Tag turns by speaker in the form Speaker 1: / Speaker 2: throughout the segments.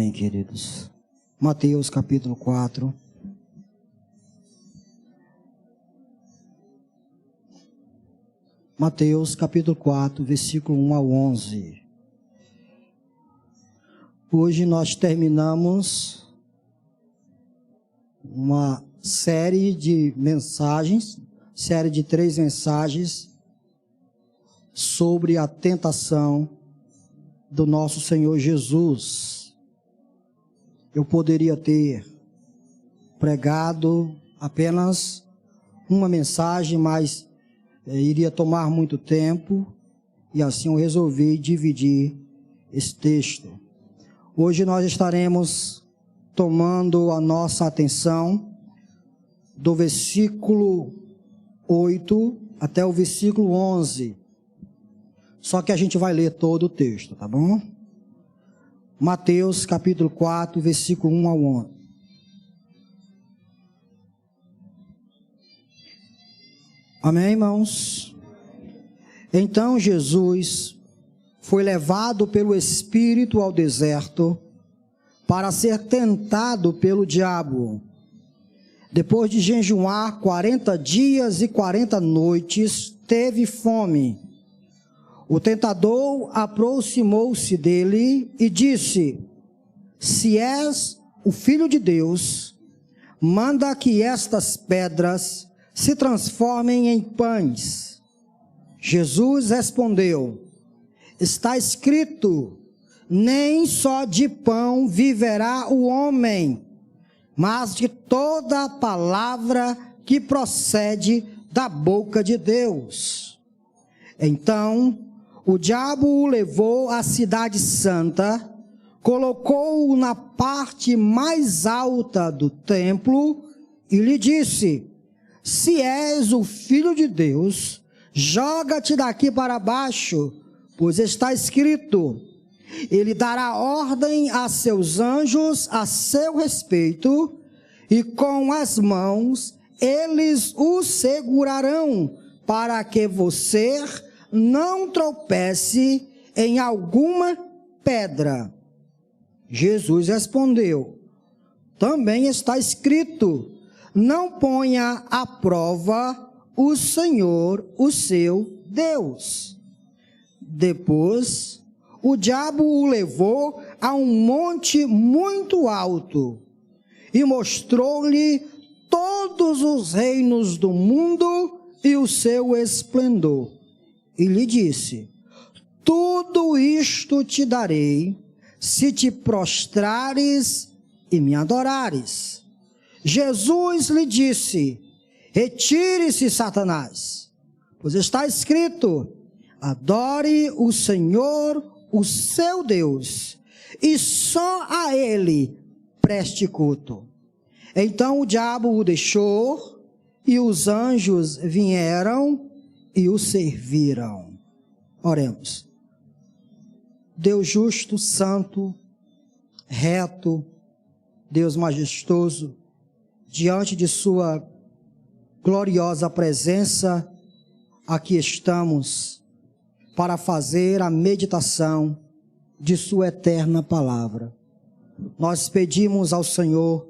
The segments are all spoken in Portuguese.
Speaker 1: Amém, queridos. Mateus capítulo 4. Mateus capítulo 4, versículo 1 ao 11. Hoje nós terminamos uma série de mensagens, série de 3 mensagens sobre a tentação do nosso Senhor Jesus. Eu poderia ter pregado apenas uma mensagem, mas iria tomar muito tempo, e assim eu resolvi dividir esse texto. Hoje nós estaremos tomando a nossa atenção do versículo 8 até o versículo 11. Só que a gente vai ler todo o texto, tá bom? Mateus capítulo 4, versículo 1 ao 11. Amém, irmãos? Então Jesus foi levado pelo Espírito ao deserto para ser tentado pelo diabo. Depois de jejuar 40 dias e 40 noites, teve fome. O tentador aproximou-se dele e disse: se és o Filho de Deus, manda que estas pedras se transformem em pães. Jesus respondeu: está escrito, nem só de pão viverá o homem, mas de toda a palavra que procede da boca de Deus. Então o diabo o levou à cidade santa, colocou-o na parte mais alta do templo e lhe disse: se és o Filho de Deus, joga-te daqui para baixo, pois está escrito, ele dará ordem a seus anjos a seu respeito, e com as mãos eles o segurarão, para que você não tropece em alguma pedra. Jesus respondeu: também está escrito, não ponha à prova o Senhor, o seu Deus. Depois, o diabo o levou a um monte muito alto e mostrou-lhe todos os reinos do mundo e o seu esplendor. E lhe disse: tudo isto te darei, se te prostrares e me adorares. Jesus lhe disse: retire-se, Satanás, pois está escrito, adore o Senhor, o seu Deus, e só a ele preste culto. Então o diabo o deixou, e os anjos vieram e o serviram. Oremos. Deus justo, santo, reto, Deus majestoso, diante de sua gloriosa presença, aqui estamos para fazer a meditação de sua eterna palavra. Nós pedimos ao Senhor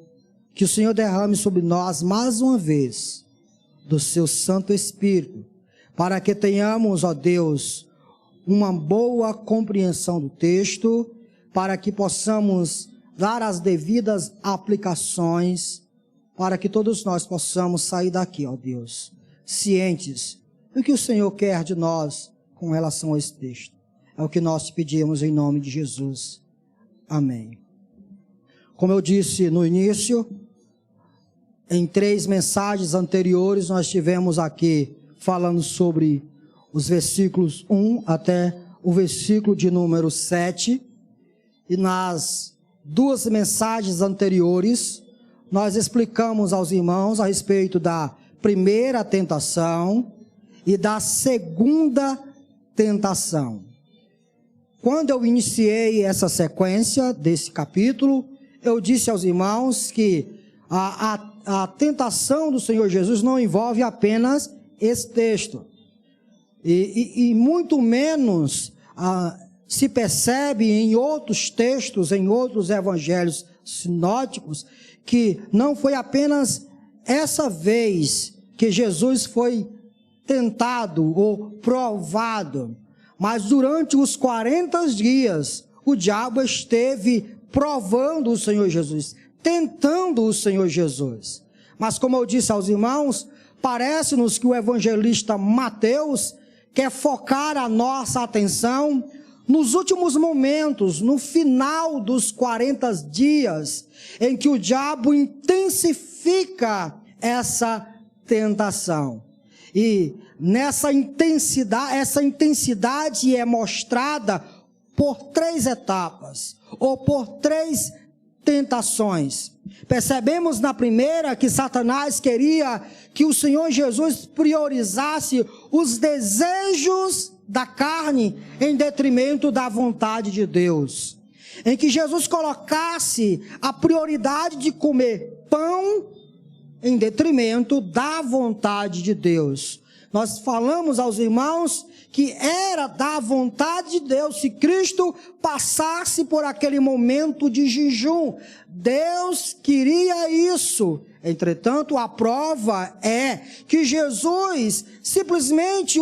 Speaker 1: que o Senhor derrame sobre nós mais uma vez do seu Santo Espírito, para que tenhamos, ó Deus, uma boa compreensão do texto, para que possamos dar as devidas aplicações, para que todos nós possamos sair daqui, ó Deus, cientes do que o Senhor quer de nós com relação a esse texto. É o que nós te pedimos em nome de Jesus. Amém. Como eu disse no início, em 3 mensagens anteriores nós tivemos aqui falando sobre os versículos 1 até o versículo de número 7. E nas 2 mensagens anteriores, nós explicamos aos irmãos a respeito da primeira tentação e da segunda tentação. Quando eu iniciei essa sequência desse capítulo, eu disse aos irmãos que a tentação do Senhor Jesus não envolve apenas esse texto. E muito menos se percebe em outros textos, em outros evangelhos sinóticos, que não foi apenas essa vez que Jesus foi tentado ou provado, mas durante os 40 dias, o diabo esteve provando o Senhor Jesus, tentando o Senhor Jesus. Mas como eu disse aos irmãos, parece-nos que o evangelista Mateus quer focar a nossa atenção nos últimos momentos, no final dos 40 dias, em que o diabo intensifica essa tentação. E essa intensidade é mostrada por 3 etapas, ou por 3 tentações. Percebemos na primeira que Satanás queria que o Senhor Jesus priorizasse os desejos da carne em detrimento da vontade de Deus. Em que Jesus colocasse a prioridade de comer pão em detrimento da vontade de Deus. Nós falamos aos irmãos que era da vontade de Deus se Cristo passasse por aquele momento de jejum. Deus queria isso. Entretanto, a prova é que Jesus simplesmente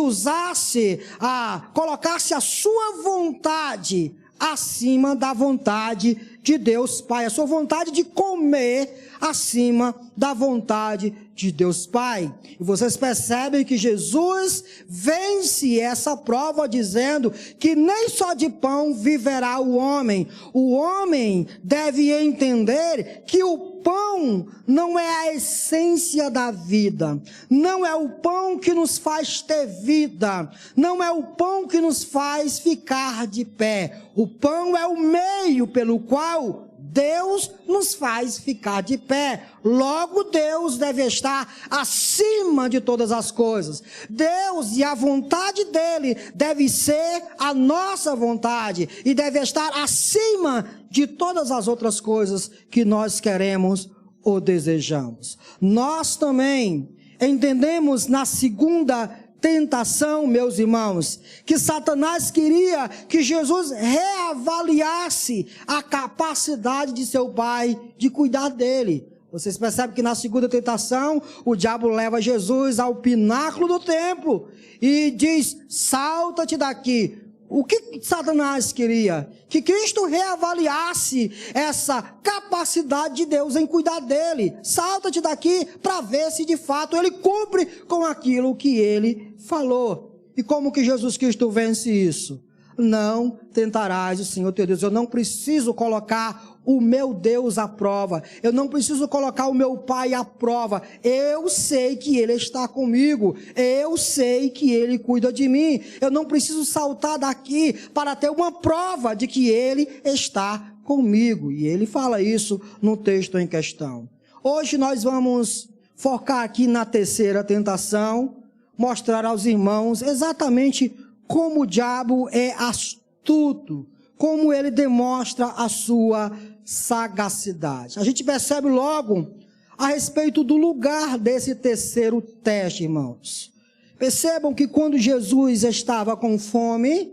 Speaker 1: colocasse a sua vontade acima da vontade de Deus Pai. A sua vontade de comer acima da vontade de Deus Pai. E vocês percebem que Jesus vence essa prova dizendo que nem só de pão viverá o homem. O homem deve entender que o pão não é a essência da vida, não é o pão que nos faz ter vida, não é o pão que nos faz ficar de pé. O pão é o meio pelo qual Deus nos faz ficar de pé. Logo, Deus deve estar acima de todas as coisas. Deus e a vontade dele deve ser a nossa vontade e deve estar acima de todas as outras coisas que nós queremos ou desejamos. Nós também entendemos na segunda tentação, meus irmãos, que Satanás queria que Jesus reavaliasse a capacidade de seu pai de cuidar dele. Vocês percebem que na segunda tentação, o diabo leva Jesus ao pináculo do templo e diz: salta-te daqui. O que Satanás queria? Que Cristo reavaliasse essa capacidade de Deus em cuidar dele. Salta-te daqui para ver se de fato ele cumpre com aquilo que ele falou. E como que Jesus Cristo vence isso? Não tentarás o Senhor teu Deus. Eu não preciso colocar o meu Deus à prova. Eu não preciso colocar o meu Pai à prova. Eu sei que Ele está comigo. Eu sei que Ele cuida de mim. Eu não preciso saltar daqui para ter uma prova de que Ele está comigo. E Ele fala isso no texto em questão. Hoje nós vamos focar aqui na terceira tentação, mostrar aos irmãos exatamente como o diabo é astuto, como ele demonstra a sua sagacidade. A gente percebe logo a respeito do lugar desse terceiro teste, irmãos. Percebam que quando Jesus estava com fome,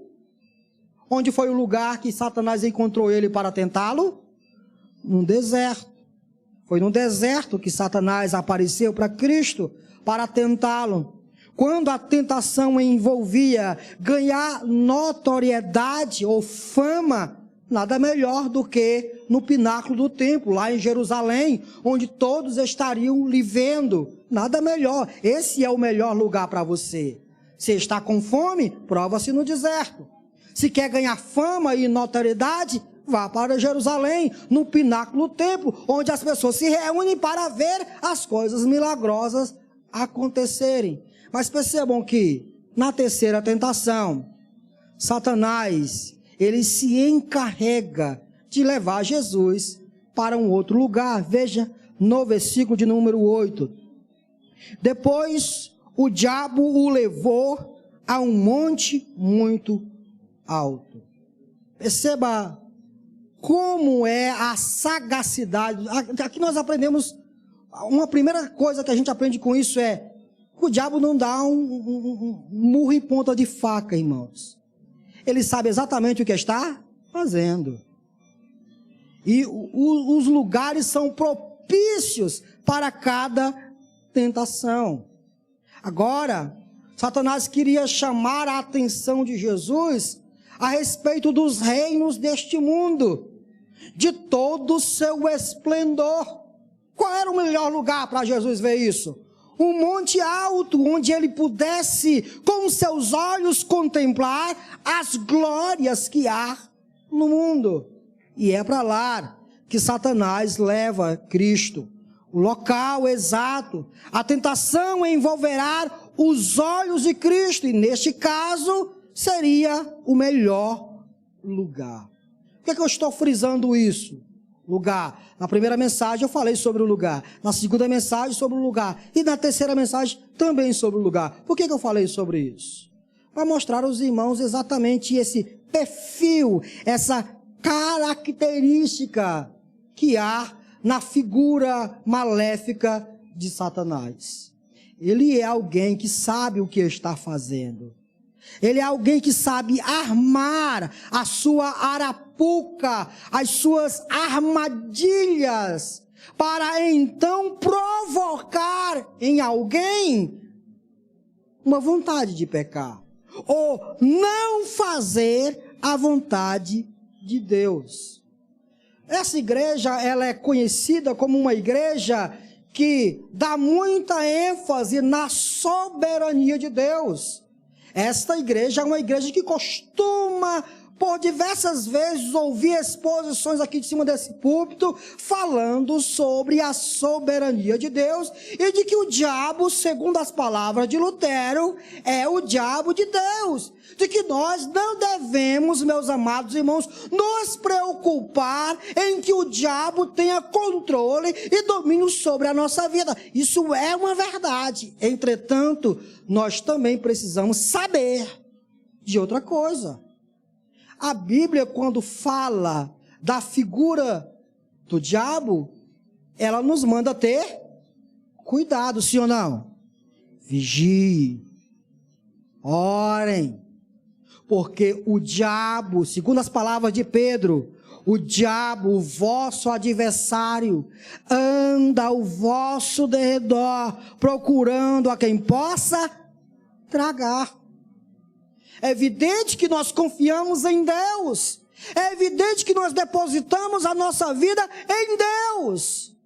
Speaker 1: onde foi o lugar que Satanás encontrou ele para tentá-lo? No deserto. Foi no deserto que Satanás apareceu para Cristo para tentá-lo. Quando a tentação envolvia ganhar notoriedade ou fama, nada melhor do que no pináculo do templo, lá em Jerusalém, onde todos estariam lhe vendo. Nada melhor. Esse é o melhor lugar para você. Se está com fome, prova-se no deserto. Se quer ganhar fama e notoriedade, vá para Jerusalém, no pináculo do templo, onde as pessoas se reúnem para ver as coisas milagrosas acontecerem. Mas percebam que, na terceira tentação, Satanás, ele se encarrega de levar Jesus para um outro lugar. Veja no versículo de número 8. Depois, o diabo o levou a um monte muito alto. Perceba como é a sagacidade. Aqui nós aprendemos, uma primeira coisa que a gente aprende com isso é: o diabo não dá um murro em ponta de faca, irmãos. ele sabe exatamente o que está fazendo. E os lugares são propícios para cada tentação. Agora, Satanás queria chamar a atenção de Jesus a respeito dos reinos deste mundo, de todo o seu esplendor. Qual era o melhor lugar para Jesus ver isso? Um monte alto, onde ele pudesse, com seus olhos, contemplar as glórias que há no mundo. E é para lá que Satanás leva Cristo. O local exato, a tentação envolverá os olhos de Cristo, e neste caso, seria o melhor lugar. Por que eu estou frisando isso? Lugar. Na primeira mensagem eu falei sobre o lugar. Na segunda mensagem sobre o lugar. E na terceira mensagem também sobre o lugar. Por que eu falei sobre isso? Para mostrar aos irmãos exatamente esse perfil, essa característica que há na figura maléfica de Satanás. Ele é alguém que sabe o que está fazendo. Ele é alguém que sabe armar a sua arapuca, as suas armadilhas, para então provocar em alguém uma vontade de pecar, ou não fazer a vontade de Deus. Essa igreja, ela é conhecida como uma igreja que dá muita ênfase na soberania de Deus. Esta igreja é uma igreja que costuma, por diversas vezes, ouvir exposições aqui de cima desse púlpito, falando sobre a soberania de Deus e de que o diabo, segundo as palavras de Lutero, é o diabo de Deus. De que nós não devemos, meus amados irmãos, nos preocupar em que o diabo tenha controle e domínio sobre a nossa vida. Isso é uma verdade. Entretanto, nós também precisamos saber de outra coisa. A Bíblia, quando fala da figura do diabo, ela nos manda ter cuidado, sim ou não? Vigie, orem, porque o diabo, segundo as palavras de Pedro, o diabo, o vosso adversário, anda ao vosso derredor, procurando a quem possa tragar. É evidente que nós confiamos em Deus. É evidente que nós depositamos a nossa vida em Deus.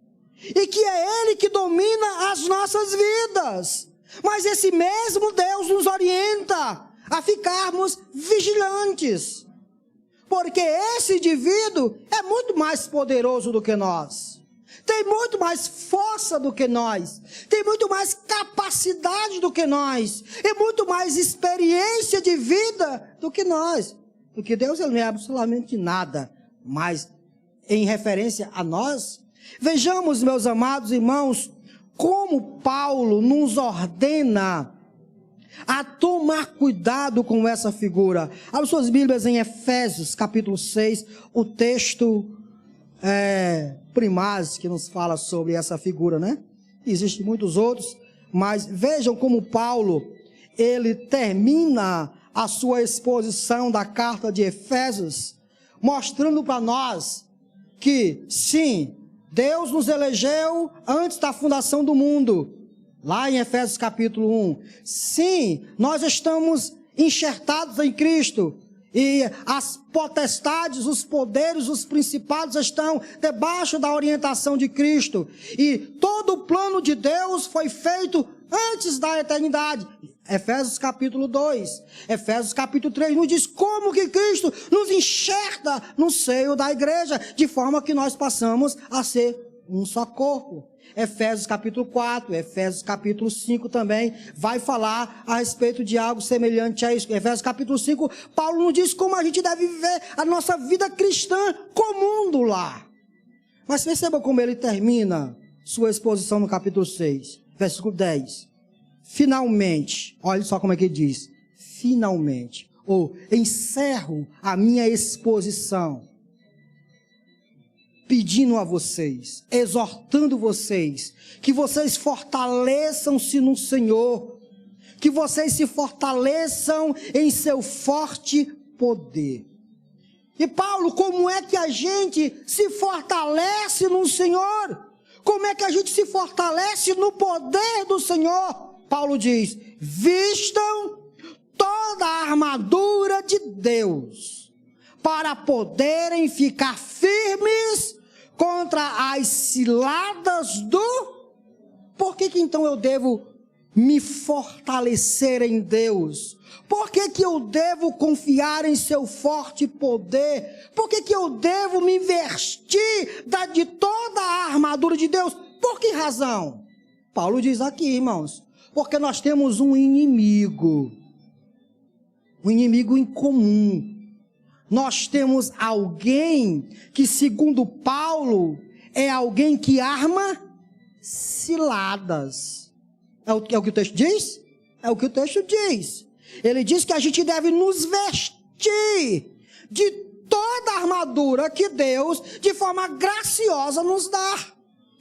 Speaker 1: E que é Ele que domina as nossas vidas. Mas esse mesmo Deus nos orienta a ficarmos vigilantes. Porque esse indivíduo é muito mais poderoso do que nós. Tem muito mais força do que nós, tem muito mais capacidade do que nós, e muito mais experiência de vida do que nós. Porque Deus, ele não é absolutamente nada, mas em referência a nós, vejamos, meus amados irmãos, como Paulo nos ordena a tomar cuidado com essa figura. Abra suas Bíblias em Efésios, capítulo 6, o texto primaz que nos fala sobre essa figura, né? Existem muitos outros, mas vejam como Paulo, ele termina a sua exposição da carta de Efésios, mostrando para nós que, sim, Deus nos elegeu antes da fundação do mundo, lá em Efésios capítulo 1. Sim, nós estamos enxertados em Cristo, e as potestades, os poderes, os principados estão debaixo da orientação de Cristo. E todo o plano de Deus foi feito antes da eternidade. Efésios capítulo 2, Efésios capítulo 3 nos diz como que Cristo nos enxerta no seio da igreja, de forma que nós passamos a ser um só corpo. Efésios capítulo 4, Efésios capítulo 5 também vai falar a respeito de algo semelhante a isso. Efésios capítulo 5, Paulo nos diz como a gente deve viver a nossa vida cristã comum do lar. Mas perceba como ele termina sua exposição no capítulo 6, versículo 10. Finalmente, olha só como é que ele diz, finalmente, ou encerro a minha exposição, pedindo a vocês, exortando vocês, que vocês fortaleçam-se no Senhor, que vocês se fortaleçam em seu forte poder. E Paulo, como é que a gente se fortalece no Senhor? Como é que a gente se fortalece no poder do Senhor? Paulo diz: vistam toda a armadura de Deus, para poderem ficar firmes contra as ciladas do... Por que então eu devo me fortalecer em Deus? Por que eu devo confiar em seu forte poder? Por que eu devo me vestir de toda a armadura de Deus? Por que razão? Paulo diz aqui, irmãos, porque nós temos um inimigo em comum. Nós temos alguém que, segundo Paulo, é alguém que arma ciladas. É o que o texto diz? É o que o texto diz. Ele diz que a gente deve nos vestir de toda a armadura que Deus, de forma graciosa, nos dá.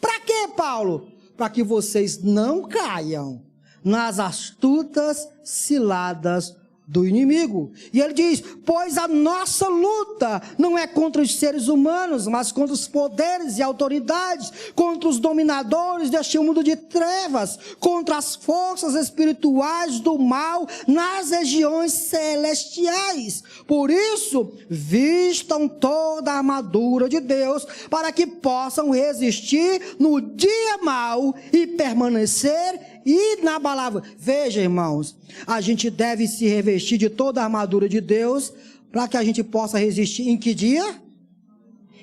Speaker 1: Para quê, Paulo? Para que vocês não caiam nas astutas ciladas do inimigo. E ele diz: pois a nossa luta não é contra os seres humanos, mas contra os poderes e autoridades, contra os dominadores deste mundo de trevas, contra as forças espirituais do mal nas regiões celestiais. Por isso, vistam toda a armadura de Deus, para que possam resistir no dia mau e permanecer inabalável. Veja, irmãos, a gente deve se revestir de toda a armadura de Deus, para que a gente possa resistir. Em que dia?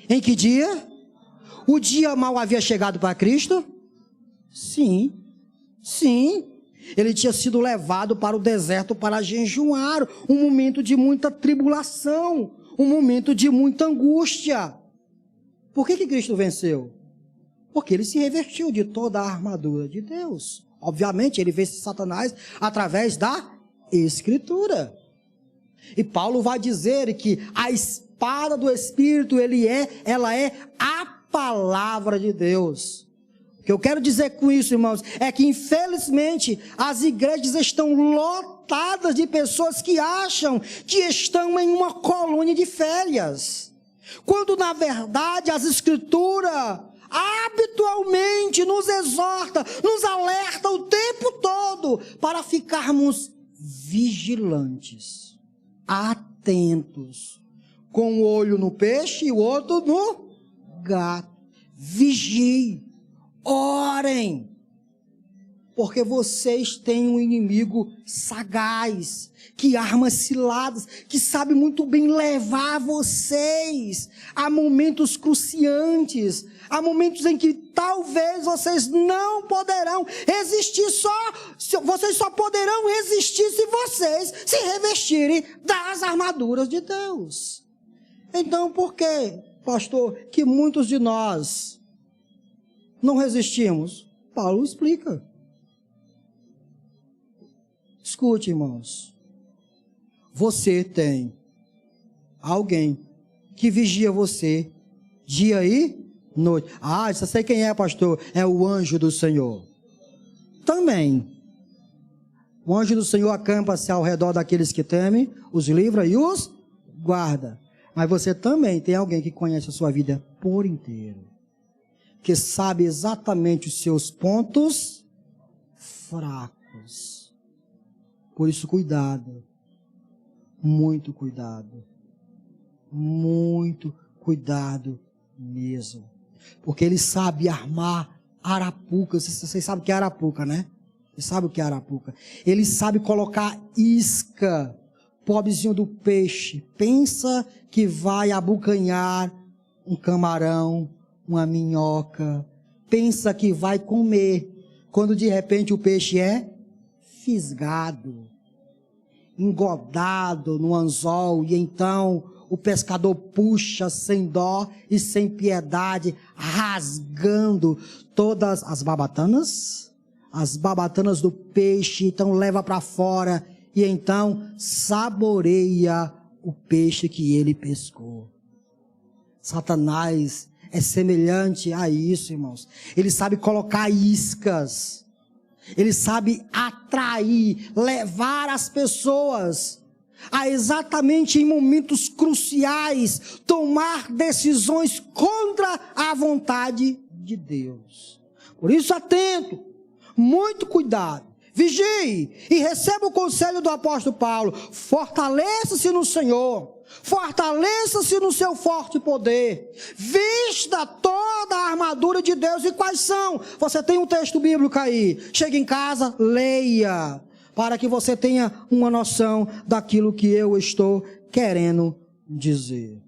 Speaker 1: Em que dia? O dia mau havia chegado para Cristo? Sim, sim. Ele tinha sido levado para o deserto para jejuar, um momento de muita tribulação, um momento de muita angústia. Por que Cristo venceu? Porque ele se revestiu de toda a armadura de Deus. Obviamente, ele vence Satanás através da Escritura. E Paulo vai dizer que a espada do Espírito, ela é a palavra de Deus. O que eu quero dizer com isso, irmãos, é que infelizmente as igrejas estão lotadas de pessoas que acham que estão em uma colônia de férias, quando na verdade as Escrituras habitualmente nos exorta, nos alerta o tempo todo para ficarmos vigilantes, atentos, com o olho no peixe e o outro no gato. Vigiem, orem, porque vocês têm um inimigo sagaz, que arma ciladas, que sabe muito bem levar vocês a momentos cruciantes, a momentos em que talvez vocês não poderão resistir, vocês só poderão resistir se vocês se revestirem das armaduras de Deus. Então, por que, pastor, que muitos de nós não resistimos? Paulo explica. Escute, irmãos. Você tem alguém que vigia você dia e noite. Ah, já sei quem é, pastor. É o anjo do Senhor. Também. O anjo do Senhor acampa-se ao redor daqueles que temem, os livra e os guarda. Mas você também tem alguém que conhece a sua vida por inteiro, que sabe exatamente os seus pontos fracos. Por isso, cuidado. Muito cuidado. Muito cuidado mesmo. Porque ele sabe armar arapuca. Vocês sabem o que é arapuca, né? Vocês sabem o que é arapuca. Ele sabe colocar isca. Pobrezinho do peixe. Pensa que vai abocanhar um camarão, uma minhoca. Pensa que vai comer. Quando de repente o peixe é fisgado, engodado no anzol, e então o pescador puxa sem dó e sem piedade, rasgando todas as babatanas do peixe, então leva para fora e então saboreia o peixe que ele pescou. Satanás é semelhante a isso, irmãos. Ele sabe colocar iscas. Ele sabe atrair, levar as pessoas a exatamente em momentos cruciais tomar decisões contra a vontade de Deus. Por isso, atento, muito cuidado, vigie e receba o conselho do apóstolo Paulo. Fortaleça-se no Senhor, fortaleça-se no seu forte poder, vista toda a armadura de Deus. E quais são? Você tem um texto bíblico aí, chega em casa, leia, para que você tenha uma noção daquilo que eu estou querendo dizer.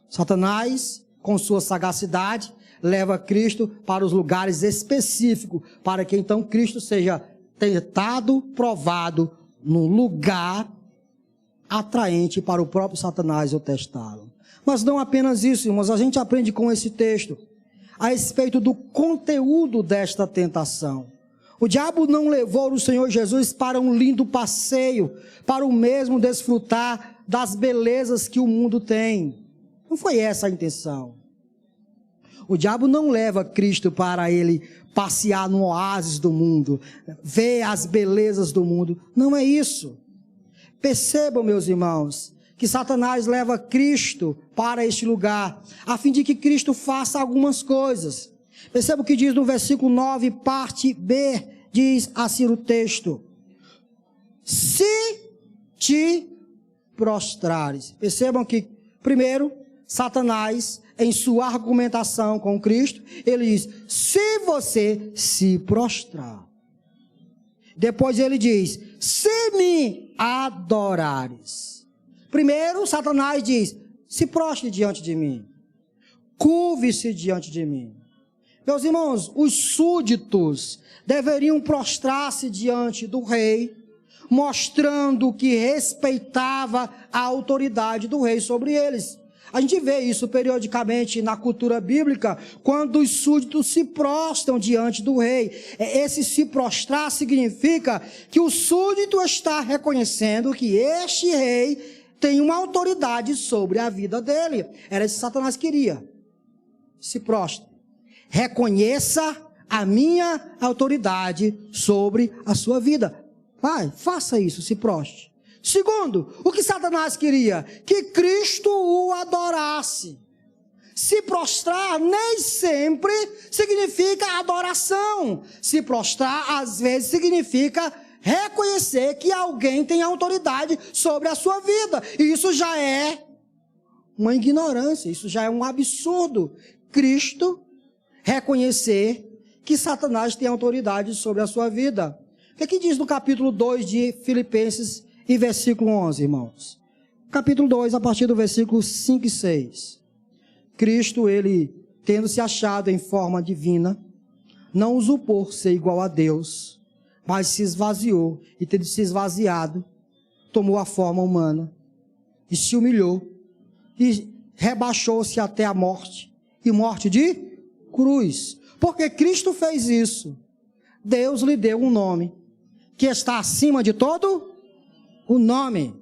Speaker 1: Satanás, com sua sagacidade, leva Cristo para os lugares específicos, para que então Cristo seja tentado, provado, num lugar atraente para o próprio Satanás eu testá-lo. Mas não apenas isso, irmãos, a gente aprende com esse texto a respeito do conteúdo desta tentação. O diabo não levou o Senhor Jesus para um lindo passeio, para o mesmo desfrutar das belezas que o mundo tem. Não foi essa a intenção. O diabo não leva Cristo para ele passear no oásis do mundo, ver as belezas do mundo. Não é isso. Percebam, meus irmãos, que Satanás leva Cristo para este lugar, a fim de que Cristo faça algumas coisas. Perceba o que diz no versículo 9, parte B, diz assim o texto: se te prostrares. Percebam que, primeiro, Satanás, em sua argumentação com Cristo, ele diz: se você se prostrar. Depois ele diz: se me adorares. Primeiro, Satanás diz: se prostre diante de mim, curve-se diante de mim. Meus irmãos, os súditos deveriam prostrar-se diante do rei, mostrando que respeitava a autoridade do rei sobre eles. A gente vê isso periodicamente na cultura bíblica, quando os súditos se prostram diante do rei. Esse se prostrar significa que o súdito está reconhecendo que este rei tem uma autoridade sobre a vida dele. Era isso que Satanás queria. Se prostre. Reconheça a minha autoridade sobre a sua vida. Vai, faça isso, se prostre. Segundo, o que Satanás queria? Que Cristo o adorasse. Se prostrar nem sempre significa adoração. Se prostrar, às vezes, significa reconhecer que alguém tem autoridade sobre a sua vida. E isso já é uma ignorância, isso já é um absurdo. Cristo reconhecer que Satanás tem autoridade sobre a sua vida. O que diz no capítulo 2 de Filipenses e versículo 11, irmãos? Capítulo 2, a partir do versículo 5 e 6. Cristo, ele, tendo se achado em forma divina, não usurpou ser igual a Deus, mas se esvaziou, e tendo se esvaziado, tomou a forma humana, e se humilhou, e rebaixou-se até a morte, e morte de cruz. Porque Cristo fez isso. Deus lhe deu um nome, que está acima de todo o nome.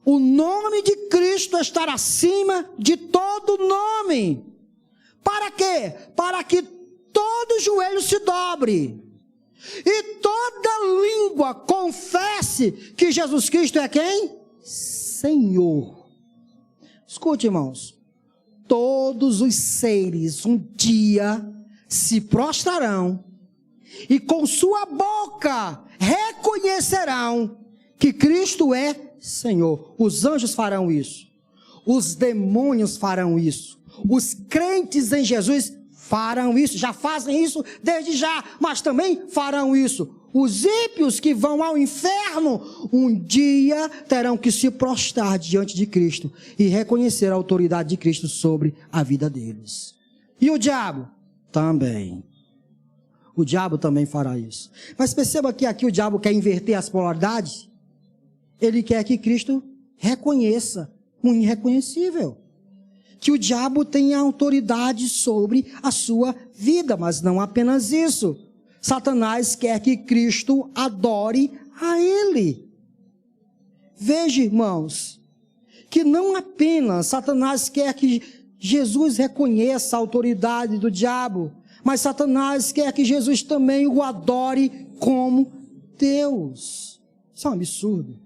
Speaker 1: O nome de Cristo está acima de todo nome. Para quê? Para que todo joelho se dobre e toda língua confesse que Jesus Cristo é quem? Senhor. Escute, irmãos. Todos os seres um dia se prostrarão e com sua boca reconhecerão que Cristo é Senhor. Os anjos farão isso, os demônios farão isso, os crentes em Jesus farão isso, já fazem isso desde já, mas também farão isso. Os ímpios que vão ao inferno, um dia terão que se prostrar diante de Cristo e reconhecer a autoridade de Cristo sobre a vida deles. E o diabo? Também. O diabo também fará isso. Mas perceba que aqui o diabo quer inverter as polaridades. Ele quer que Cristo reconheça o irreconhecível. Que o diabo tenha autoridade sobre a sua vida, mas não apenas isso. Satanás quer que Cristo adore a ele. Veja, irmãos, que não apenas Satanás quer que Jesus reconheça a autoridade do diabo, mas Satanás quer que Jesus também o adore como Deus. Isso é um absurdo.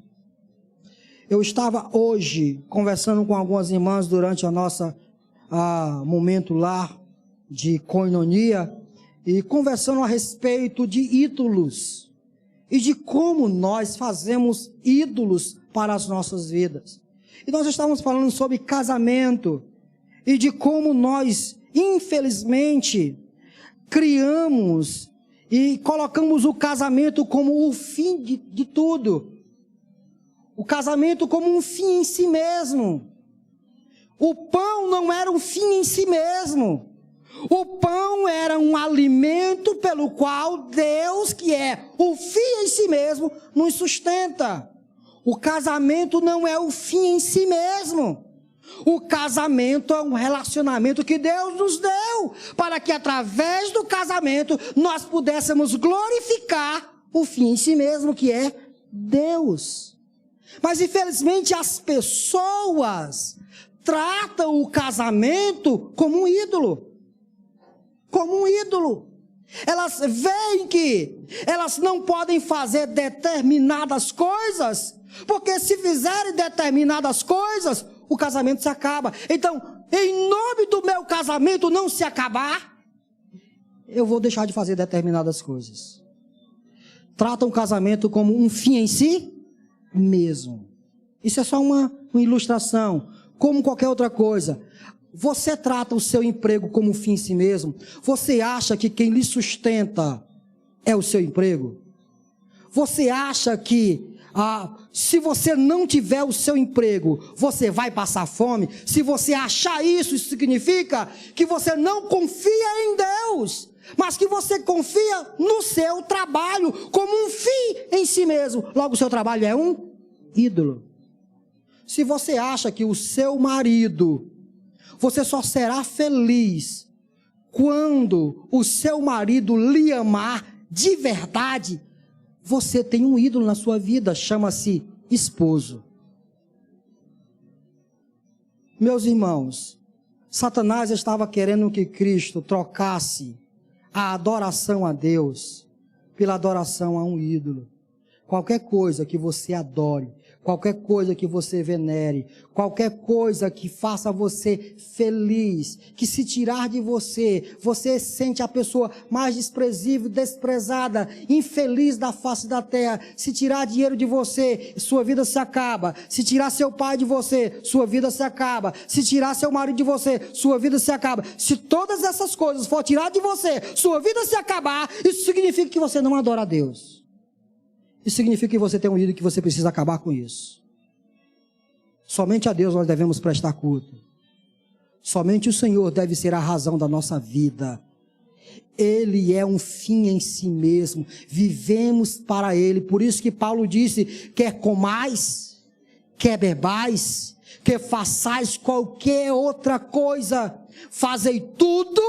Speaker 1: Eu estava hoje conversando com algumas irmãs durante a nossa momento lá de koinonia e conversando a respeito de ídolos e de como nós fazemos ídolos para as nossas vidas. E nós estávamos falando sobre casamento e de como nós, infelizmente, criamos e colocamos o casamento como o fim de tudo. O casamento como um fim em si mesmo. O pão não era um fim em si mesmo. O pão era um alimento pelo qual Deus, que é o fim em si mesmo, nos sustenta. O casamento não é o fim em si mesmo. O casamento é um relacionamento que Deus nos deu, para que através do casamento nós pudéssemos glorificar o fim em si mesmo, que é Deus. Mas infelizmente as pessoas tratam o casamento como um ídolo. Como um ídolo. Elas veem que elas não podem fazer determinadas coisas, porque se fizerem determinadas coisas, o casamento se acaba. Então, em nome do meu casamento não se acabar, eu vou deixar de fazer determinadas coisas. Tratam o casamento como um fim em si mesmo. Isso é só uma ilustração, como qualquer outra coisa. Você trata o seu emprego como um fim em si mesmo? Você acha que quem lhe sustenta é o seu emprego? Você acha que se você não tiver o seu emprego, você vai passar fome? Se você achar isso, isso significa que você não confia em Deus, mas que você confia no seu trabalho como um fim em si mesmo. Logo, o seu trabalho é um ídolo. Se você acha que o seu marido, você só será feliz quando o seu marido lhe amar de verdade, você tem um ídolo na sua vida, chama-se esposo. Meus irmãos, Satanás estava querendo que Cristo trocasse a adoração a Deus pela adoração a um ídolo. Qualquer coisa que você adore, qualquer coisa que você venere, qualquer coisa que faça você feliz, que se tirar de você, você sente a pessoa mais desprezível, desprezada, infeliz da face da terra. Se tirar dinheiro de você, sua vida se acaba. Se tirar seu pai de você, sua vida se acaba. Se tirar seu marido de você, sua vida se acaba. Se todas essas coisas for tirar de você, sua vida se acabar, isso significa que você não adora a Deus. Isso significa que você tem um ídolo que você precisa acabar com isso. Somente a Deus nós devemos prestar culto. Somente o Senhor deve ser a razão da nossa vida. Ele é um fim em si mesmo. Vivemos para Ele. Por isso que Paulo disse, quer comais, quer bebais, quer façais qualquer outra coisa, fazei tudo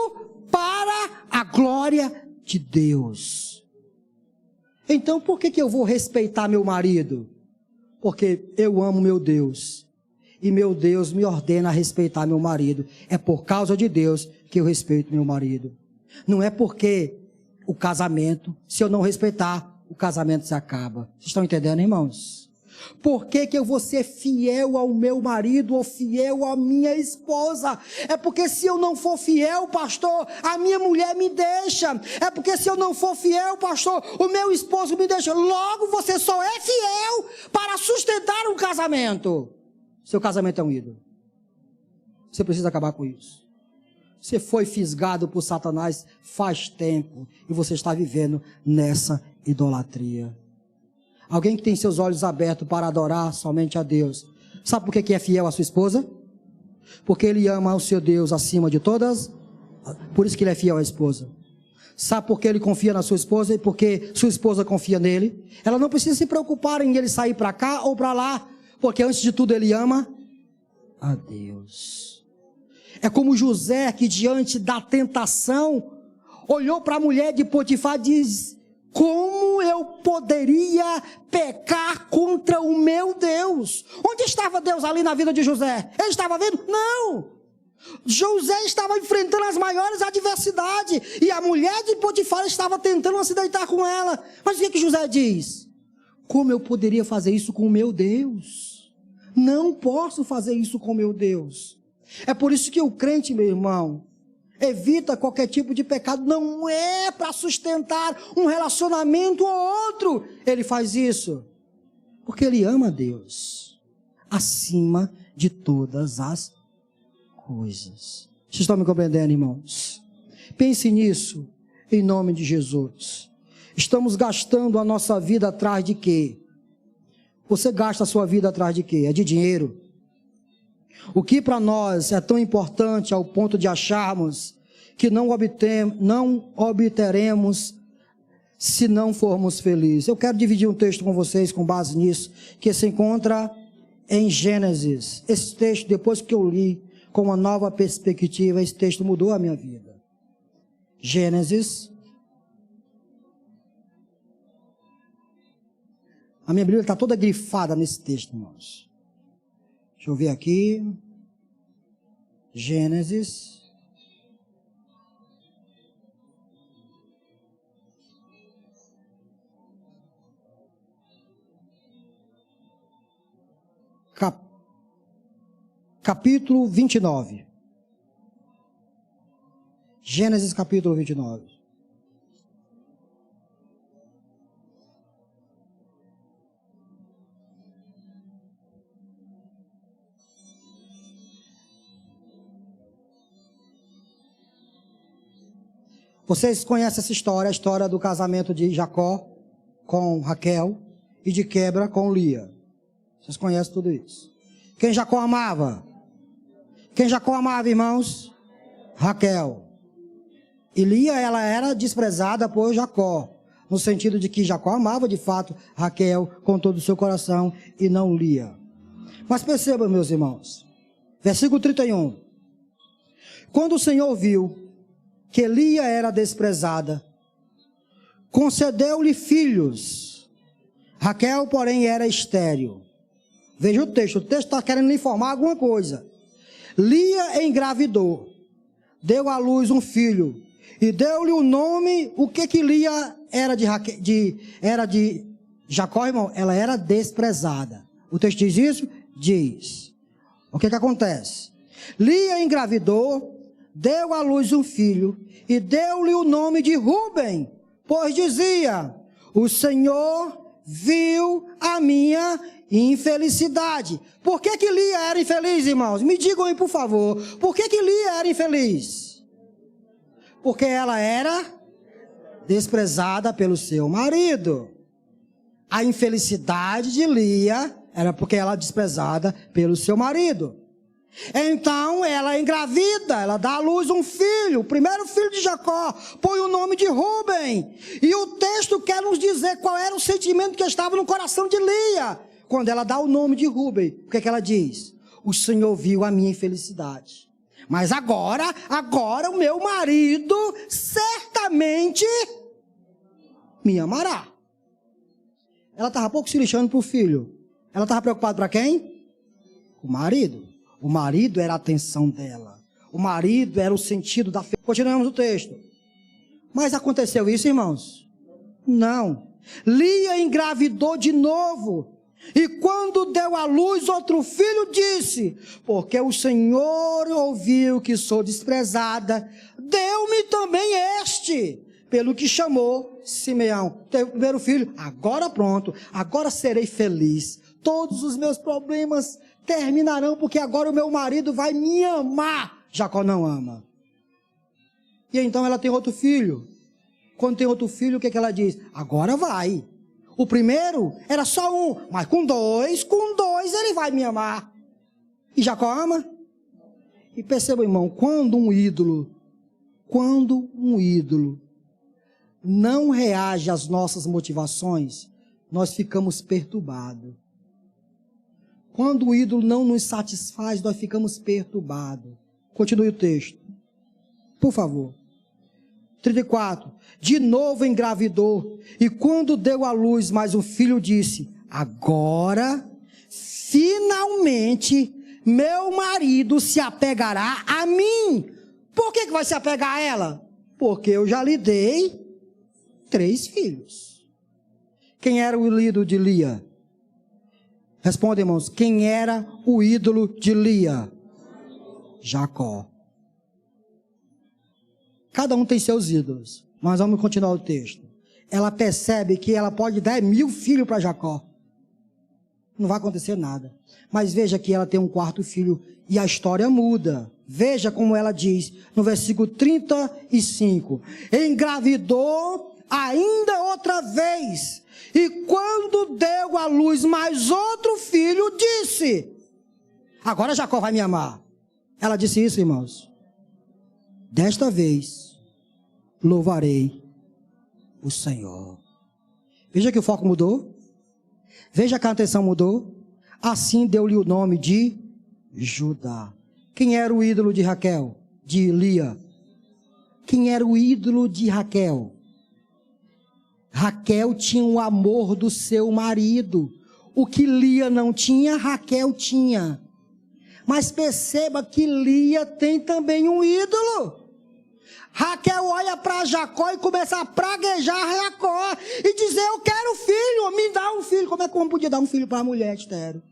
Speaker 1: para a glória de Deus. Então, por que eu vou respeitar meu marido? Porque eu amo meu Deus. E meu Deus me ordena a respeitar meu marido. É por causa de Deus que eu respeito meu marido. Não é porque o casamento, se eu não respeitar, o casamento se acaba. Vocês estão entendendo, irmãos? Por que eu vou ser fiel ao meu marido ou fiel à minha esposa? É porque se eu não for fiel, pastor, a minha mulher me deixa. É porque se eu não for fiel, pastor, o meu esposo me deixa. Logo, você só é fiel para sustentar um casamento. Seu casamento é um ídolo. Você precisa acabar com isso. Você foi fisgado por Satanás faz tempo e você está vivendo nessa idolatria. Alguém que tem seus olhos abertos para adorar somente a Deus. Sabe por que é fiel à sua esposa? Porque ele ama o seu Deus acima de todas. Por isso que ele é fiel à esposa. Sabe por que ele confia na sua esposa? E porque sua esposa confia nele. Ela não precisa se preocupar em ele sair para cá ou para lá. Porque antes de tudo ele ama a Deus. É como José que diante da tentação olhou para a mulher de Potifar e diz: como eu poderia pecar contra o meu Deus? Onde estava Deus ali na vida de José? Ele estava vendo? Não! José estava enfrentando as maiores adversidades e a mulher de Potifar estava tentando se deitar com ela. Mas o que José diz? Como eu poderia fazer isso com o meu Deus? Não posso fazer isso com o meu Deus. É por isso que o crente, meu irmão, evita qualquer tipo de pecado. Não é para sustentar um relacionamento ou outro. Ele faz isso porque ele ama Deus acima de todas as coisas. Vocês estão me compreendendo, irmãos? Pense nisso, em nome de Jesus. Estamos gastando a nossa vida atrás de quê? Você gasta a sua vida atrás de quê? É de dinheiro. O que para nós é tão importante ao ponto de acharmos que não obteremos se não formos felizes. Eu quero dividir um texto com vocês com base nisso, que se encontra em Gênesis. Esse texto, depois que eu li com uma nova perspectiva, esse texto mudou a minha vida. Gênesis. A minha Bíblia está toda grifada nesse texto, irmãos. Deixa eu ver aqui. Gênesis. Capítulo 29. Gênesis capítulo 29. Vocês conhecem essa história, a história do casamento de Jacó com Raquel e de quebra com Lia. Vocês conhecem tudo isso. Quem Jacó amava? Quem Jacó amava, irmãos? Raquel. E Lia, ela era desprezada por Jacó, no sentido de que Jacó amava de fato Raquel com todo o seu coração e não Lia. Mas percebam, meus irmãos, versículo 31. Quando o Senhor viu que Lia era desprezada, concedeu-lhe filhos. Raquel, porém, era estéril. Veja o texto está querendo lhe informar alguma coisa. Lia engravidou, deu à luz um filho, e deu-lhe o nome. O que Lia era de Jacó, irmão? Ela era desprezada. O texto diz isso? Diz. O que acontece? Lia engravidou, deu à luz um filho, e deu-lhe o nome de Ruben, pois dizia: o Senhor viu a minha infelicidade. Por que Lia era infeliz, irmãos? Me digam aí, por favor. Por que Lia era infeliz? Porque ela era desprezada pelo seu marido. A infelicidade de Lia era porque ela era desprezada pelo seu marido. Então ela engravida, ela dá à luz um filho, o primeiro filho de Jacó, põe o nome de Ruben. E o texto quer nos dizer qual era o sentimento que estava no coração de Lia quando ela dá o nome de Ruben. O que ela diz? O Senhor viu a minha infelicidade, mas agora o meu marido certamente me amará. Ela estava pouco se lixando para o filho. Ela estava preocupada para quem? O marido. O marido era a atenção dela. O marido era o sentido da fé. Continuamos o texto. Mas aconteceu isso, irmãos? Não. Lia engravidou de novo. E quando deu à luz outro filho, disse: porque o Senhor ouviu que sou desprezada, deu-me também este, pelo que chamou Simeão. Teve o primeiro filho, agora pronto, agora serei feliz. Todos os meus problemas terminarão, porque agora o meu marido vai me amar. Jacó não ama. E então ela tem outro filho. Quando tem outro filho, o que ela diz? Agora vai. O primeiro era só um, mas com dois ele vai me amar. E Jacó ama? E perceba, irmão, quando um ídolo não reage às nossas motivações, nós ficamos perturbados. Quando o ídolo não nos satisfaz, nós ficamos perturbados. Continue o texto, por favor. 34. De novo engravidou, e quando deu à luz mais um filho, disse: agora, finalmente, meu marido se apegará a mim. Por que vai se apegar a ela? Porque eu já lhe dei 3 filhos. Quem era o ídolo de Lia? Responda, irmãos. Quem era o ídolo de Lia? Jacó. Cada um tem seus ídolos. Mas vamos continuar o texto. Ela percebe que ela pode dar 1000 filhos para Jacó. Não vai acontecer nada. Mas veja que ela tem um 4º filho e a história muda. Veja como ela diz no versículo 35. Engravidou ainda outra vez. E quando deu à luz mais outro filho, disse: agora Jacó vai me amar. Ela disse isso, irmãos. Desta vez louvarei o Senhor. Veja que o foco mudou. Veja que a atenção mudou. Assim deu-lhe o nome de Judá. Quem era o ídolo de Raquel? De Lia. Quem era o ídolo de Raquel? Raquel tinha o amor do seu marido. O que Lia não tinha, Raquel tinha. Mas perceba que Lia tem também um ídolo. Raquel olha para Jacó e começa a praguejar Jacó e dizer: eu quero filho, me dá um filho. Como é que eu podia dar um filho para a mulher estéril?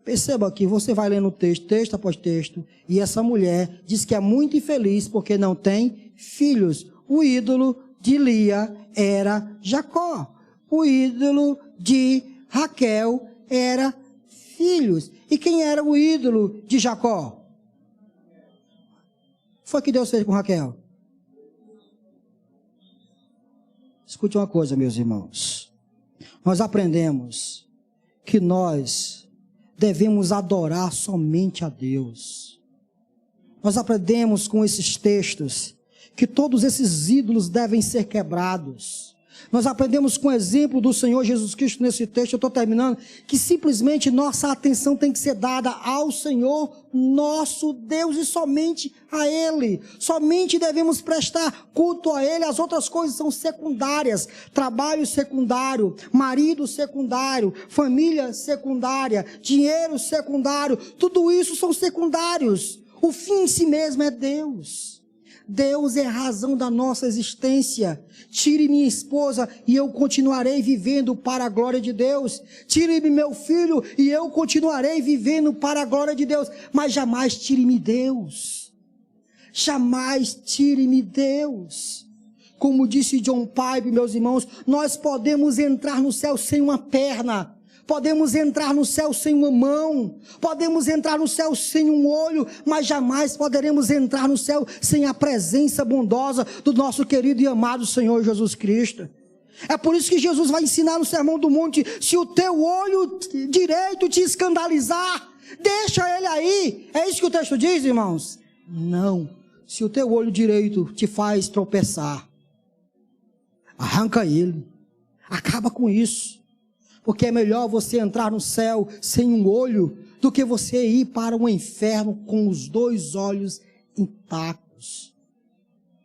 Speaker 1: Perceba que você vai lendo o texto, texto após texto, e essa mulher diz que é muito infeliz porque não tem filhos. O ídolo de Lia era Jacó. O ídolo de Raquel era filhos. E quem era o ídolo de Jacó? Foi que Deus fez com Raquel. Escute uma coisa, meus irmãos. Nós aprendemos que nós devemos adorar somente a Deus. Nós aprendemos com esses textos que todos esses ídolos devem ser quebrados. Nós aprendemos com o exemplo do Senhor Jesus Cristo nesse texto, eu estou terminando, que simplesmente nossa atenção tem que ser dada ao Senhor, nosso Deus, e somente a Ele. Somente devemos prestar culto a Ele, as outras coisas são secundárias. Trabalho secundário, marido secundário, família secundária, dinheiro secundário, tudo isso são secundários. O fim em si mesmo é Deus. Deus é a razão da nossa existência. Tire minha esposa e eu continuarei vivendo para a glória de Deus. Tire-me meu filho e eu continuarei vivendo para a glória de Deus. Mas jamais tire-me Deus. Jamais tire-me Deus. Como disse John Piper, meus irmãos, nós podemos entrar no céu sem uma perna. Podemos entrar no céu sem uma mão, podemos entrar no céu sem um olho, mas jamais poderemos entrar no céu sem a presença bondosa do nosso querido e amado Senhor Jesus Cristo. É por isso que Jesus vai ensinar no Sermão do Monte: se o teu olho direito te escandalizar, deixa ele aí. É isso que o texto diz, irmãos? Não. Se o teu olho direito te faz tropeçar, arranca ele, acaba com isso. Porque é melhor você entrar no céu sem um olho do que você ir para o inferno com os 2 olhos intactos.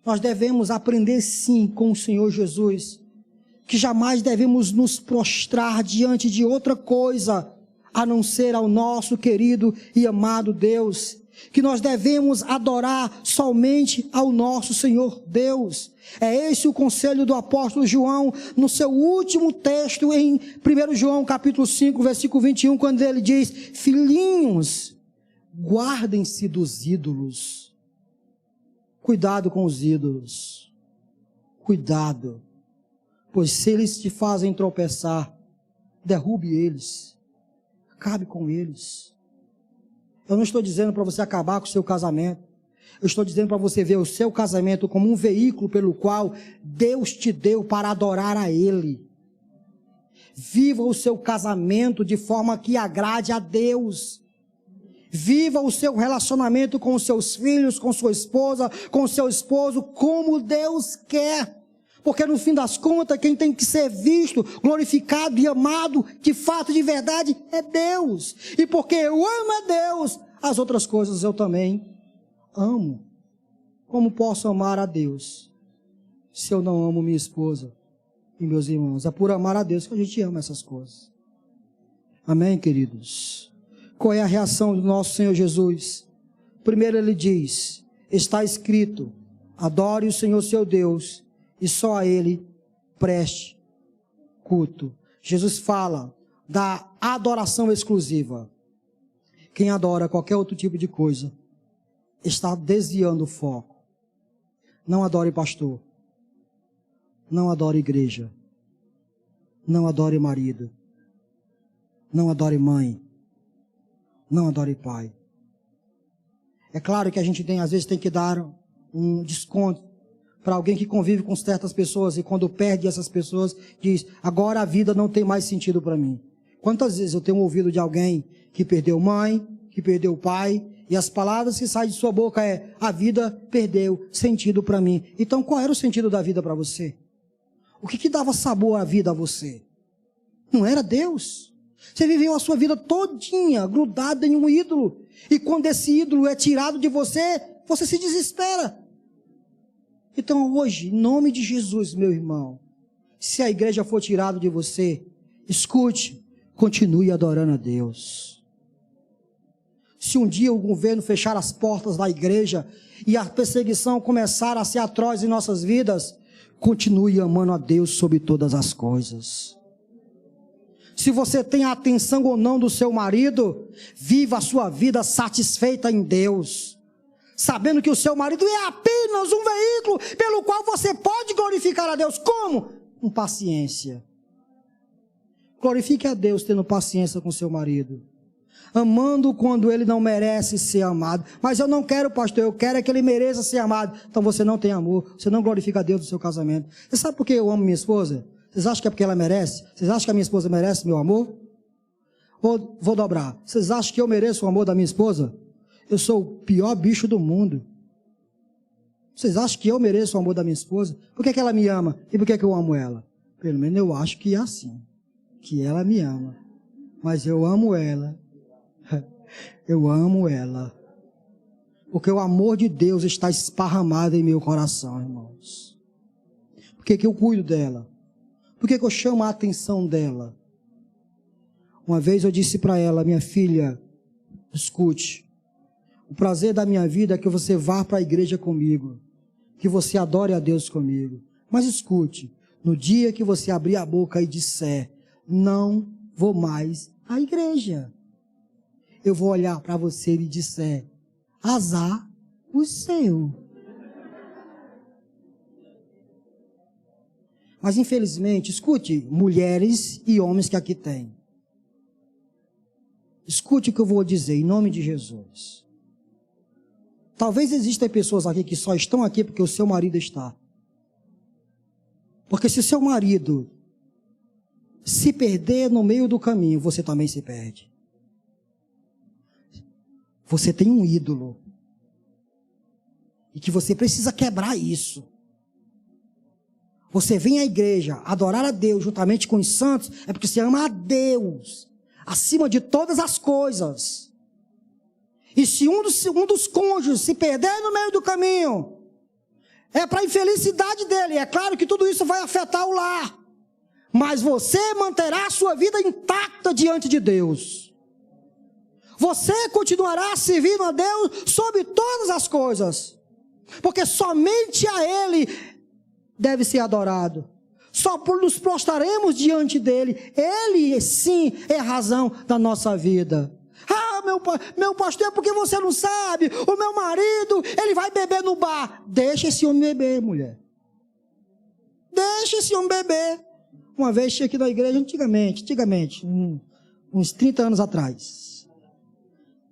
Speaker 1: Nós devemos aprender sim com o Senhor Jesus, que jamais devemos nos prostrar diante de outra coisa, a não ser ao nosso querido e amado Deus. Que nós devemos adorar somente ao nosso Senhor Deus. É esse o conselho do apóstolo João, no seu último texto, em 1 João capítulo 5, versículo 21, quando ele diz: filhinhos, guardem-se dos ídolos. Cuidado com os ídolos. Cuidado. Pois se eles te fazem tropeçar, derrube eles. Acabe com eles. Eu não estou dizendo para você acabar com o seu casamento. Eu estou dizendo para você ver o seu casamento como um veículo pelo qual Deus te deu para adorar a Ele. Viva o seu casamento de forma que agrade a Deus. Viva o seu relacionamento com os seus filhos, com sua esposa, com o seu esposo, como Deus quer. Porque no fim das contas, quem tem que ser visto, glorificado e amado, de fato, de verdade, é Deus. E porque eu amo a Deus, as outras coisas eu também amo. Como posso amar a Deus se eu não amo minha esposa e meus irmãos? É por amar a Deus que a gente ama essas coisas. Amém, queridos? Qual é a reação do nosso Senhor Jesus? Primeiro ele diz: está escrito, adore o Senhor seu Deus, e só a Ele preste culto. Jesus fala da adoração exclusiva. Quem adora qualquer outro tipo de coisa está desviando o foco. Não adore pastor. Não adore igreja. Não adore marido. Não adore mãe. Não adore pai. É claro que a gente às vezes tem que dar um desconto para alguém que convive com certas pessoas e quando perde essas pessoas diz, agora a vida não tem mais sentido para mim. Quantas vezes eu tenho ouvido de alguém que perdeu mãe, que perdeu pai, e as palavras que saem de sua boca é, a vida perdeu sentido para mim. Então qual era o sentido da vida para você? O que dava sabor à vida a você? Não era Deus. Você viveu a sua vida todinha grudada em um ídolo. E quando esse ídolo é tirado de você, você se desespera. Então hoje, em nome de Jesus, meu irmão, se a igreja for tirada de você, escute, continue adorando a Deus. Se um dia o governo fechar as portas da igreja e a perseguição começar a ser atroz em nossas vidas, continue amando a Deus sobre todas as coisas. Se você tem a atenção ou não do seu marido, viva a sua vida satisfeita em Deus, sabendo que o seu marido é apenas um veículo pelo qual você pode glorificar a Deus. Como? Com paciência. Glorifique a Deus tendo paciência com seu marido, amando quando ele não merece ser amado. Mas eu não quero, pastor, eu quero é que ele mereça ser amado. Então você não tem amor, você não glorifica a Deus no seu casamento. Você sabe por que eu amo minha esposa? Vocês acham que é porque ela merece? Vocês acham que a minha esposa merece meu amor? Vou dobrar. Vocês acham que eu mereço o amor da minha esposa? Eu sou o pior bicho do mundo. Vocês acham que eu mereço o amor da minha esposa? Por que ela me ama? E por que eu amo ela? Pelo menos eu acho que é assim. Que ela me ama. Mas eu amo ela. Eu amo ela. Porque o amor de Deus está esparramado em meu coração, irmãos. Por que eu cuido dela? Por que eu chamo a atenção dela? Uma vez eu disse para ela, minha filha, escute, o prazer da minha vida é que você vá para a igreja comigo, que você adore a Deus comigo. Mas escute, no dia que você abrir a boca e disser, não vou mais à igreja, eu vou olhar para você e disser, azar o seu. Mas infelizmente, escute, mulheres e homens que aqui tem. Escute o que eu vou dizer em nome de Jesus. Talvez existam pessoas aqui que só estão aqui porque o seu marido está. Porque se o seu marido se perder no meio do caminho, você também se perde. Você tem um ídolo. E que você precisa quebrar isso. Você vem à igreja adorar a Deus juntamente com os santos, é porque você ama a Deus acima de todas as coisas. E se um dos cônjuges se perder no meio do caminho, é para a infelicidade dele. É claro que tudo isso vai afetar o lar, mas você manterá a sua vida intacta diante de Deus. Você continuará servindo a Deus sobre todas as coisas, porque somente a Ele deve ser adorado. Só por nos prostraremos diante dele. Ele sim é a razão da nossa vida. Ah, meu pastor, é porque você não sabe, o meu marido, ele vai beber no bar. Deixa esse homem beber, mulher. Deixa esse homem beber. Uma vez tinha aqui na igreja, antigamente, uns 30 anos atrás.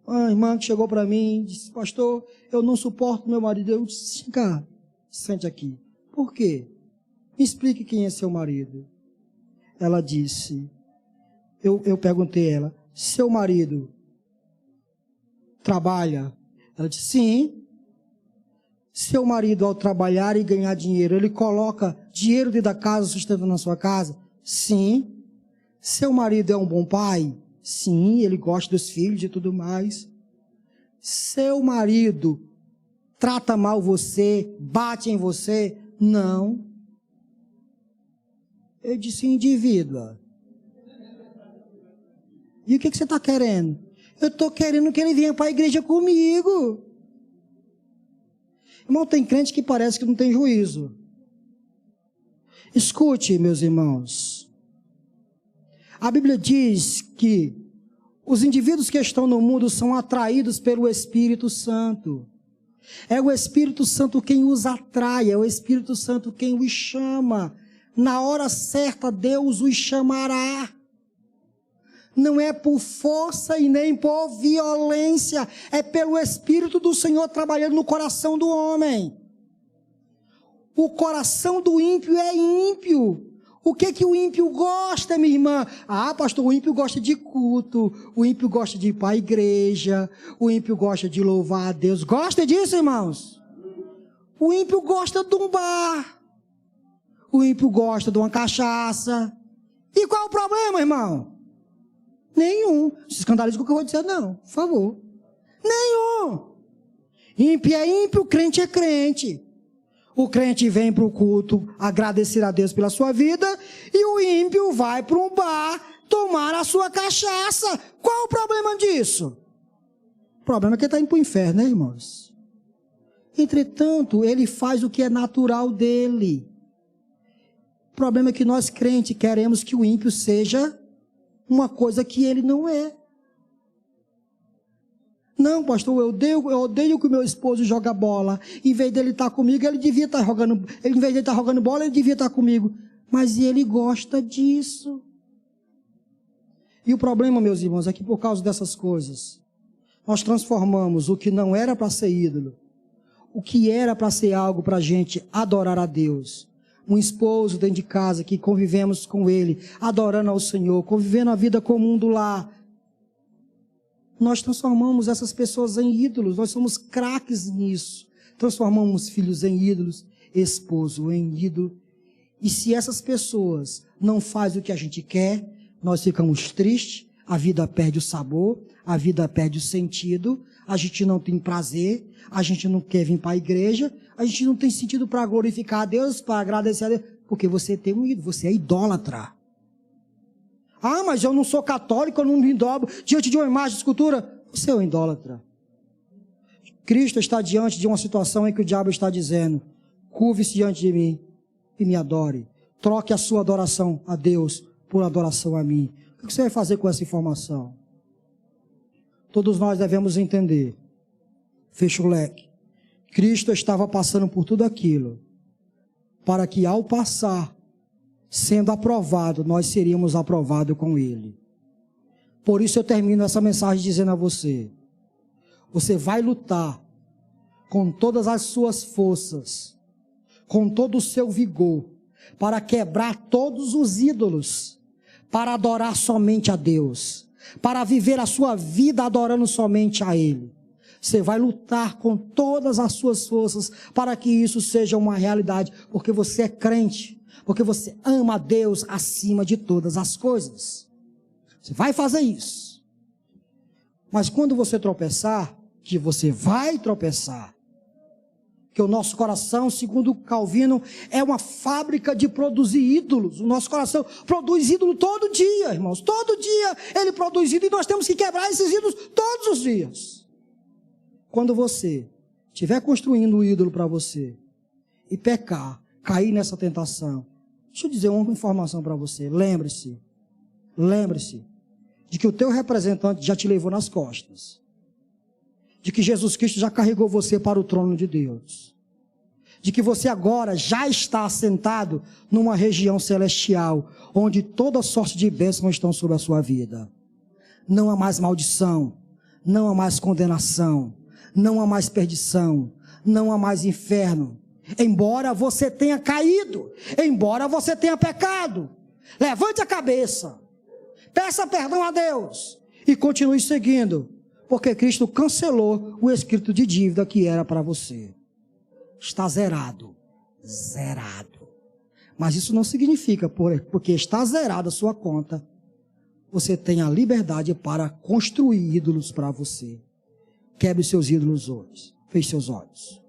Speaker 1: Uma irmã que chegou para mim e disse, pastor, eu não suporto meu marido. Eu disse, cara, sente aqui. Por quê? Me explique quem é seu marido. Ela disse, eu perguntei a ela, seu marido trabalha? Ela disse, sim. Seu marido, ao trabalhar e ganhar dinheiro, ele coloca dinheiro dentro da casa, sustentando na sua casa? Sim. Seu marido é um bom pai? Sim, ele gosta dos filhos e tudo mais. Seu marido trata mal você, bate em você? Não. Eu disse, indivídua. E o que você está querendo? Eu estou querendo que ele venha para a igreja comigo. Irmão, tem crente que parece que não tem juízo. Escute, meus irmãos. A Bíblia diz que os indivíduos que estão no mundo são atraídos pelo Espírito Santo. É o Espírito Santo quem os atrai, é o Espírito Santo quem os chama. Na hora certa, Deus os chamará. Não é por força e nem por violência, é pelo Espírito do Senhor trabalhando no coração do homem. O coração do ímpio é ímpio. O que o ímpio gosta, minha irmã? Ah, pastor, o ímpio gosta de culto, o ímpio gosta de ir para a igreja, o ímpio gosta de louvar a Deus. Gosta disso, irmãos? O ímpio gosta de um bar, o ímpio gosta de uma cachaça. E qual é o problema, irmão? Nenhum. Se escandaliza com o que eu vou dizer, não, por favor. Nenhum. Ímpio é ímpio, crente é crente. O crente vem para o culto agradecer a Deus pela sua vida e o ímpio vai para um bar tomar a sua cachaça. Qual o problema disso? O problema é que ele está indo para o inferno, né, irmãos? Entretanto, ele faz o que é natural dele. O problema é que nós crentes queremos que o ímpio seja uma coisa que ele não é. Não, pastor, eu odeio que o meu esposo joga bola. Em vez dele estar comigo, ele devia estar jogando. Em vez de estar jogando bola, ele devia estar comigo. Mas ele gosta disso. E o problema, meus irmãos, é que por causa dessas coisas, nós transformamos o que não era para ser ídolo, o que era para ser algo para a gente adorar a Deus. Um esposo dentro de casa que convivemos com ele, adorando ao Senhor, convivendo a vida comum do lar. Nós transformamos essas pessoas em ídolos, nós somos craques nisso. Transformamos filhos em ídolos, esposo em ídolo. E se essas pessoas não fazem o que a gente quer, nós ficamos tristes, a vida perde o sabor, a vida perde o sentido, a gente não tem prazer, a gente não quer vir para a igreja, a gente não tem sentido para glorificar a Deus, para agradecer a Deus, porque você tem um ídolo, você é idólatra. Ah, mas eu não sou católico, eu não me dobro diante de uma imagem de escultura. Você é um idólatra. Cristo está diante de uma situação em que o diabo está dizendo: curve-se diante de mim e me adore. Troque a sua adoração a Deus por adoração a mim. O que você vai fazer com essa informação? Todos nós devemos entender. Fecha o leque. Cristo estava passando por tudo aquilo, para que ao passar, sendo aprovado, nós seríamos aprovados com Ele. Por isso eu termino essa mensagem dizendo a você: você vai lutar com todas as suas forças, com todo o seu vigor, para quebrar todos os ídolos, para adorar somente a Deus, para viver a sua vida adorando somente a Ele. Você vai lutar com todas as suas forças para que isso seja uma realidade, porque você é crente. Porque você ama a Deus acima de todas as coisas. Você vai fazer isso. Mas quando você tropeçar, que você vai tropeçar, que o nosso coração, segundo Calvino, é uma fábrica de produzir ídolos. O nosso coração produz ídolo todo dia, irmãos. Todo dia ele produz ídolo e nós temos que quebrar esses ídolos todos os dias. Quando você estiver construindo um ídolo para você e pecar, cair nessa tentação, deixa eu dizer uma informação para você. Lembre-se de que o teu representante já te levou nas costas. De que Jesus Cristo já carregou você para o trono de Deus. De que você agora já está assentado numa região celestial, onde toda sorte de bênçãos estão sobre a sua vida. Não há mais maldição, não há mais condenação, não há mais perdição, não há mais inferno. Embora você tenha caído, embora você tenha pecado, levante a cabeça, peça perdão a Deus e continue seguindo, porque Cristo cancelou o escrito de dívida que era para você. Está zerado. Mas isso não significa, porque está zerada a sua conta, você tem a liberdade para construir ídolos para você. Quebre seus ídolos hoje. Feche seus olhos.